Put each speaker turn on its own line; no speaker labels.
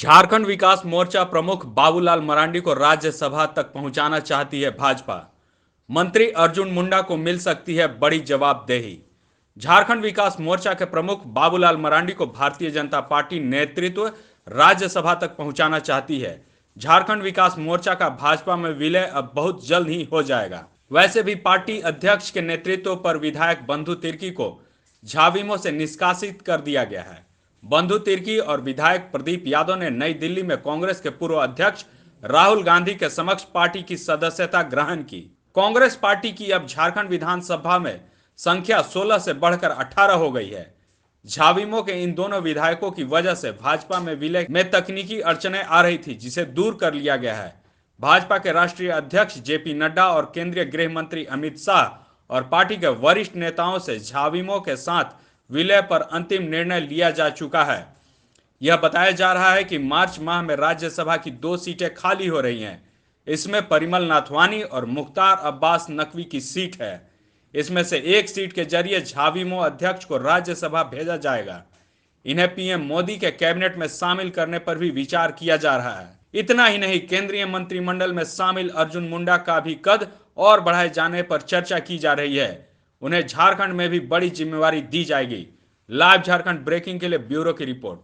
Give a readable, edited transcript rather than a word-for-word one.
झारखंड विकास मोर्चा प्रमुख बाबूलाल मरांडी को राज्यसभा तक पहुंचाना चाहती है भाजपा। मंत्री अर्जुन मुंडा को मिल सकती है बड़ी जवाबदेही। झारखंड विकास मोर्चा के प्रमुख बाबूलाल मरांडी को भारतीय जनता पार्टी नेतृत्व राज्यसभा तक पहुंचाना चाहती है। झारखंड विकास मोर्चा का भाजपा में विलय अब बहुत जल्द ही हो जाएगा। वैसे भी पार्टी अध्यक्ष के नेतृत्व पर विधायक बंधु तिर्की को झाविमो से निष्कासित कर दिया गया है। बंधु तिर्की और विधायक प्रदीप यादव ने नई दिल्ली में कांग्रेस के पूर्व अध्यक्ष राहुल गांधी के समक्ष पार्टी की सदस्यता ग्रहण की। कांग्रेस पार्टी की अब झारखंड विधानसभा में संख्या 16 से बढ़कर 18 हो गई है। झाविमो के इन दोनों विधायकों की वजह से भाजपा में विलय में तकनीकी अड़चनें आ रही थी, जिसे दूर कर लिया गया है। भाजपा के राष्ट्रीय अध्यक्ष जेपी नड्डा और केंद्रीय गृह मंत्री अमित शाह और पार्टी के वरिष्ठ नेताओं से झाविमो के साथ विलय पर अंतिम निर्णय लिया जा चुका है। यह बताया जा रहा है कि मार्च माह में राज्यसभा की 2 सीटें खाली हो रही हैं। इसमें परिमल नाथवानी और मुख्तार अब्बास नकवी की सीट है। इसमें से एक सीट के जरिए झाविमो अध्यक्ष को राज्यसभा भेजा जाएगा। इन्हें पीएम मोदी के कैबिनेट में शामिल करने पर भी विचार किया जा रहा है। इतना ही नहीं, केंद्रीय मंत्रिमंडल में शामिल अर्जुन मुंडा का भी कद और बढ़ाए जाने पर चर्चा की जा रही है। उन्हें झारखंड में भी बड़ी जिम्मेवारी दी जाएगी। लाइव झारखंड ब्रेकिंग के लिए ब्यूरो की रिपोर्ट।